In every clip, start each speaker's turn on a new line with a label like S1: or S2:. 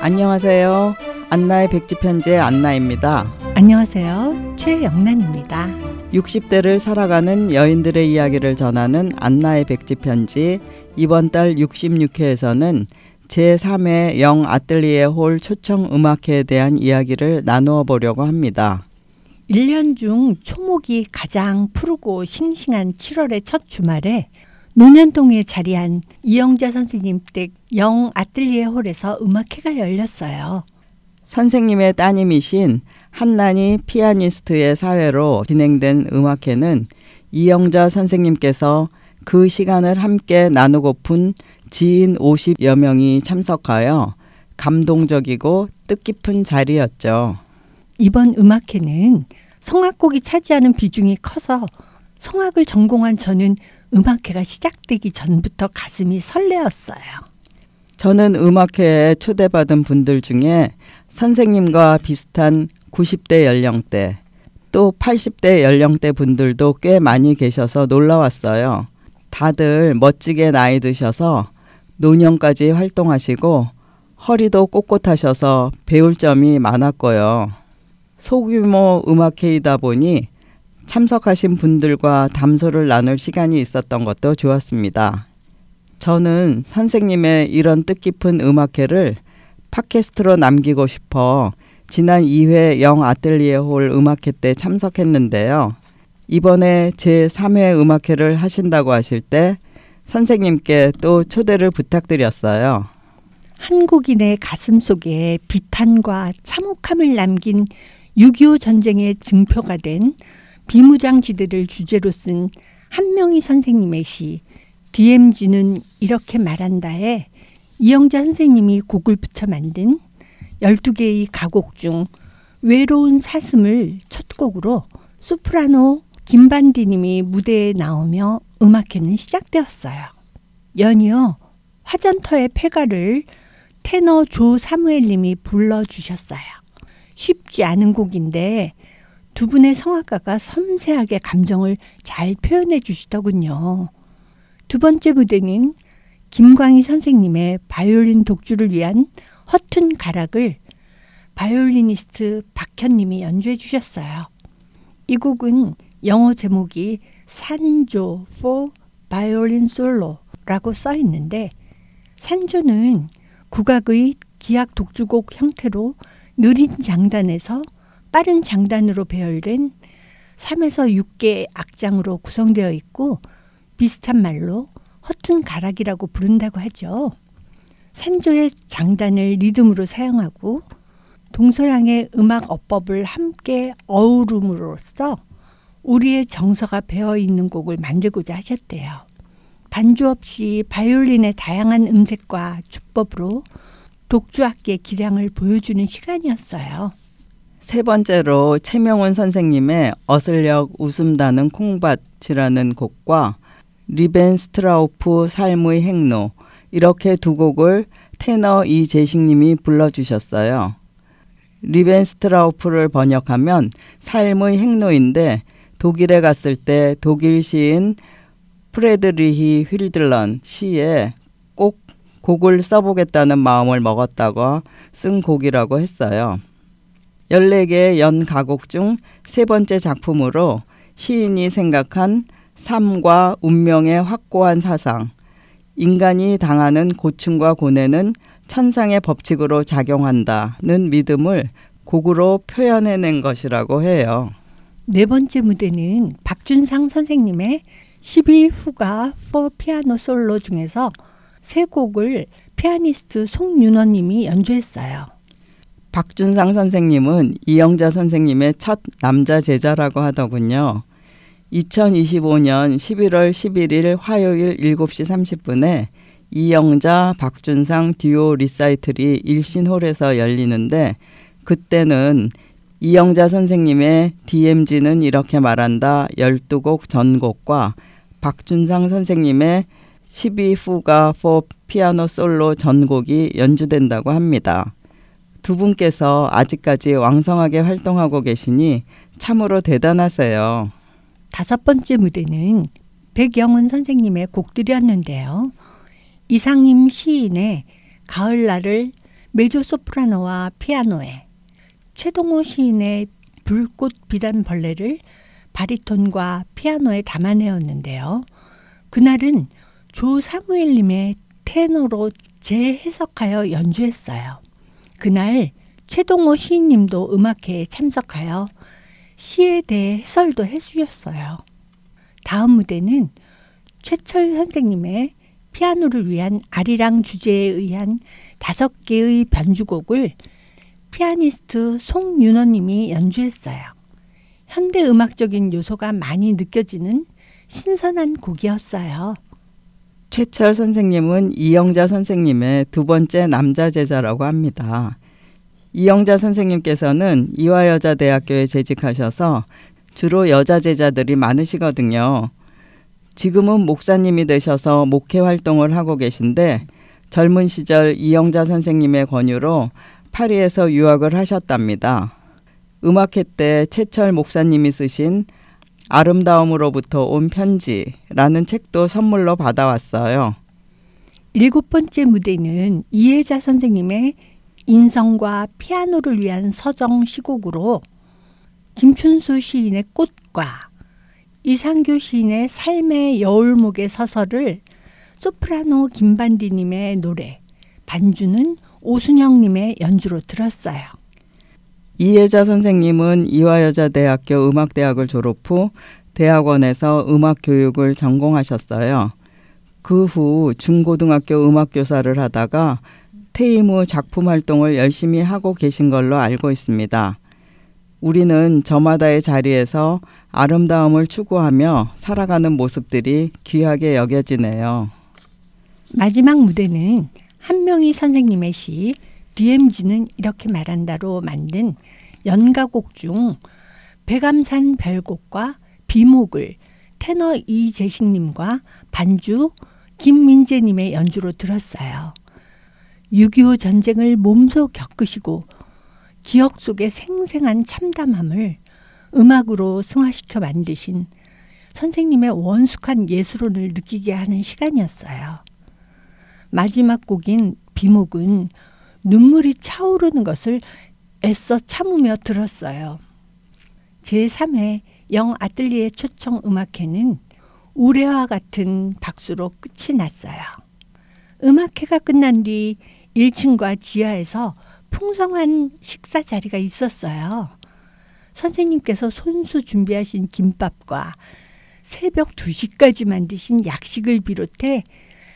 S1: 안녕하세요. 안나의 백지편지의 안나입니다.
S2: 안녕하세요. 최영란입니다.
S1: 60대를 살아가는 여인들의 이야기를 전하는 안나의 백지편지 이번 달 66회에서는 제3회 영 아뜰리에 홀 초청 음악회에 대한 이야기를 나누어 보려고 합니다.
S2: 1년 중 초목이 가장 푸르고 싱싱한 7월의 첫 주말에 논현동에 자리한 이영자 선생님 댁 영 아뜰리에 홀에서 음악회가 열렸어요.
S1: 선생님의 따님이신 한난이 피아니스트의 사회로 진행된 음악회는 이영자 선생님께서 그 시간을 함께 나누고픈 지인 50여 명이 참석하여 감동적이고 뜻깊은 자리였죠.
S2: 이번 음악회는 성악곡이 차지하는 비중이 커서 성악을 전공한 저는 음악회가 시작되기 전부터 가슴이 설레었어요.
S1: 저는 음악회에 초대받은 분들 중에 선생님과 비슷한 90대 연령대 또 80대 연령대 분들도 꽤 많이 계셔서 놀라웠어요. 다들 멋지게 나이 드셔서 노년까지 활동하시고 허리도 꼿꼿하셔서 배울 점이 많았고요. 소규모 음악회이다 보니 참석하신 분들과 담소를 나눌 시간이 있었던 것도 좋았습니다. 저는 선생님의 이런 뜻깊은 음악회를 팟캐스트로 남기고 싶어 지난 2회 영 아뜰리에 홀 음악회 때 참석했는데요. 이번에 제3회 음악회를 하신다고 하실 때 선생님께 또 초대를 부탁드렸어요.
S2: 한국인의 가슴 속에 비탄과 참혹함을 남긴 6.25 전쟁의 증표가 된 비무장지대를 주제로 쓴 한명희 선생님의 시 DMZ는 이렇게 말한다에 이영자 선생님이 곡을 붙여 만든 12개의 가곡 중 외로운 사슴을 첫 곡으로 소프라노 김반디님이 무대에 나오며 음악회는 시작되었어요. 연이어 화전터의 폐가를 테너 조 사무엘님이 불러주셨어요. 쉽지 않은 곡인데 두 분의 성악가가 섬세하게 감정을 잘 표현해 주시더군요. 두 번째 무대는 김광희 선생님의 바이올린 독주를 위한 허튼 가락을 바이올리니스트 박현님이 연주해 주셨어요. 이 곡은 영어 제목이 산조 for Violin Solo라고 써 있는데 산조는 국악의 기악 독주곡 형태로 느린 장단에서 빠른 장단으로 배열된 3에서 6개의 악장으로 구성되어 있고 비슷한 말로 허튼 가락이라고 부른다고 하죠. 산조의 장단을 리듬으로 사용하고 동서양의 음악 어법을 함께 어우름으로써 우리의 정서가 배어있는 곡을 만들고자 하셨대요. 반주 없이 바이올린의 다양한 음색과 주법으로 독주악기의 기량을 보여주는 시간이었어요.
S1: 세 번째로 최명훈 선생님의 어슬력 웃음다는 콩밭이라는 곡과 리벤 스트라우프 삶의 행로 이렇게 두 곡을 테너 이재식님이 불러주셨어요. 리벤 스트라우프를 번역하면 삶의 행로인데 독일에 갔을 때 독일 시인 프레드리히 휠들런 시에 꼭 곡을 써보겠다는 마음을 먹었다고 쓴 곡이라고 했어요. 14개의 연가곡 중 세 번째 작품으로 시인이 생각한 삶과 운명의 확고한 사상, 인간이 당하는 고충과 고뇌는 천상의 법칙으로 작용한다는 믿음을 곡으로 표현해낸 것이라고 해요.
S2: 네 번째 무대는 박준상 선생님의 12후가 for 피아노 솔로 중에서 세 곡을 피아니스트 송윤원님이 연주했어요.
S1: 박준상 선생님은 이영자 선생님의 첫 남자 제자라고 하더군요. 2025년 11월 11일 화요일 7시 30분에 이영자, 박준상 듀오 리사이틀이 일신홀에서 열리는데 그때는 이영자 선생님의 DMZ는 이렇게 말한다 12곡 전곡과 박준상 선생님의 12후가 for 피아노 솔로 전곡이 연주된다고 합니다. 두 분께서 아직까지 왕성하게 활동하고 계시니 참으로 대단하세요.
S2: 다섯 번째 무대는 백영은 선생님의 곡들이었는데요. 이상임 시인의 가을날을 메조소프라노와 피아노에, 최동호 시인의 불꽃 비단 벌레를 바리톤과 피아노에 담아내었는데요. 그날은 조 사무엘님의 테너로 재해석하여 연주했어요. 그날 최동호 시인님도 음악회에 참석하여 시에 대해 해설도 해주셨어요. 다음 무대는 최철 선생님의 피아노를 위한 아리랑 주제에 의한 5개의 변주곡을 피아니스트 송윤호님이 연주했어요. 현대 음악적인 요소가 많이 느껴지는 신선한 곡이었어요.
S1: 최철 선생님은 이영자 선생님의 두 번째 남자 제자라고 합니다. 이영자 선생님께서는 이화여자대학교에 재직하셔서 주로 여자 제자들이 많으시거든요. 지금은 목사님이 되셔서 목회 활동을 하고 계신데 젊은 시절 이영자 선생님의 권유로 파리에서 유학을 하셨답니다. 음악회 때 최철 목사님이 쓰신 아름다움으로부터 온 편지라는 책도 선물로 받아왔어요.
S2: 7번째 무대는 이혜자 선생님의 인성과 피아노를 위한 서정 시곡으로 김춘수 시인의 꽃과 이상규 시인의 삶의 여울목의 서설을 소프라노 김반디님의 노래, 반주는 오순영님의 연주로 들었어요.
S1: 이혜자 선생님은 이화여자대학교 음악대학을 졸업 후 대학원에서 음악교육을 전공하셨어요. 그 후 중고등학교 음악교사를 하다가 퇴임 후 작품 활동을 열심히 하고 계신 걸로 알고 있습니다. 우리는 저마다의 자리에서 아름다움을 추구하며 살아가는 모습들이 귀하게 여겨지네요.
S2: 마지막 무대는 한명희 선생님의 시 DMZ는 이렇게 말한다로 만든 연가곡 중 백암산 별곡과 비목을 테너 이재식님과 반주 김민재님의 연주로 들었어요. 6.25 전쟁을 몸소 겪으시고 기억 속의 생생한 참담함을 음악으로 승화시켜 만드신 선생님의 원숙한 예술혼을 느끼게 하는 시간이었어요. 마지막 곡인 비목은 눈물이 차오르는 것을 애써 참으며 들었어요. 제3회 영아뜰리에 초청 음악회는 우레와 같은 박수로 끝이 났어요. 음악회가 끝난 뒤 1층과 지하에서 풍성한 식사 자리가 있었어요. 선생님께서 손수 준비하신 김밥과 새벽 2시까지 만드신 약식을 비롯해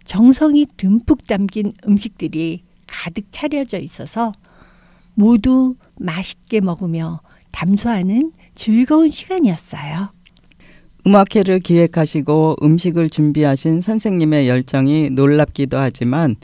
S2: 정성이 듬뿍 담긴 음식들이 가득 차려져 있어서 모두 맛있게 먹으며 담소하는 즐거운 시간이었어요.
S1: 음악회를 기획하시고 음식을 준비하신 선생님의 열정이 놀랍기도 하지만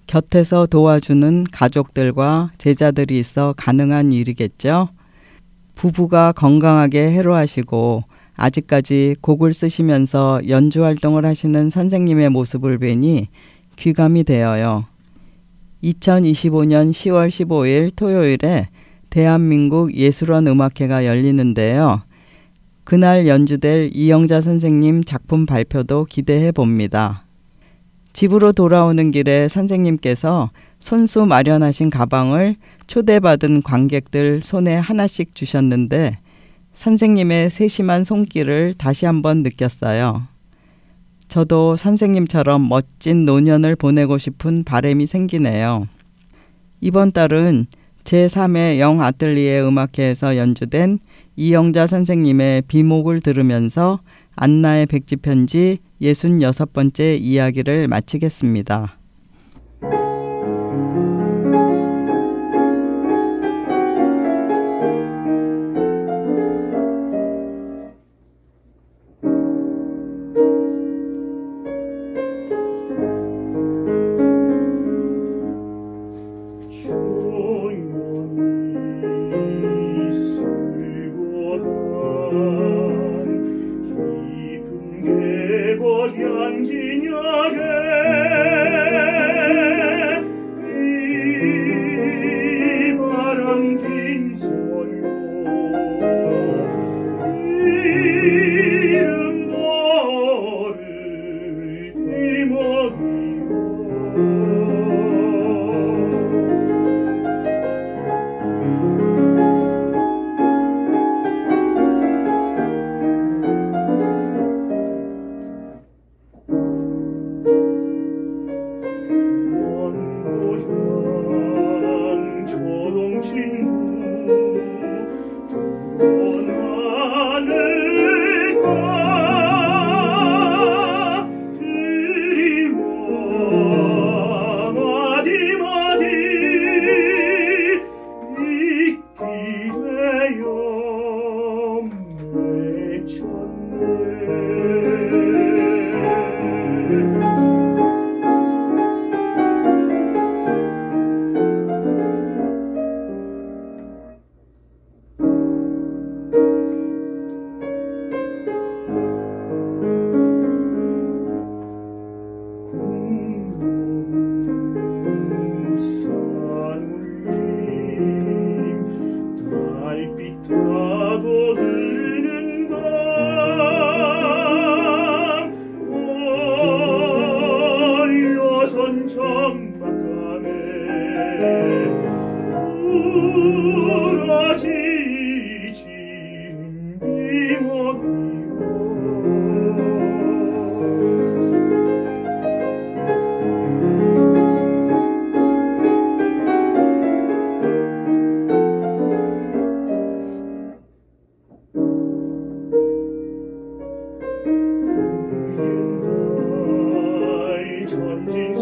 S1: 곁에서 도와주는 가족들과 제자들이 있어 가능한 일이겠죠. 부부가 건강하게 해로하시고 아직까지 곡을 쓰시면서 연주 활동을 하시는 선생님의 모습을 뵈니 귀감이 되어요. 2025년 10월 15일 토요일에 대한민국 예술원 음악회가 열리는데요. 그날 연주될 이영자 선생님 작품 발표도 기대해 봅니다. 집으로 돌아오는 길에 선생님께서 손수 마련하신 가방을 초대받은 관객들 손에 하나씩 주셨는데 선생님의 세심한 손길을 다시 한번 느꼈어요. 저도 선생님처럼 멋진 노년을 보내고 싶은 바람이 생기네요. 이번 달은 제3회 영아뜰리에 음악회에서 연주된 이영자 선생님의 비목을 들으면서 안나의 백지편지 66번째 이야기를 마치겠습니다.
S3: 편지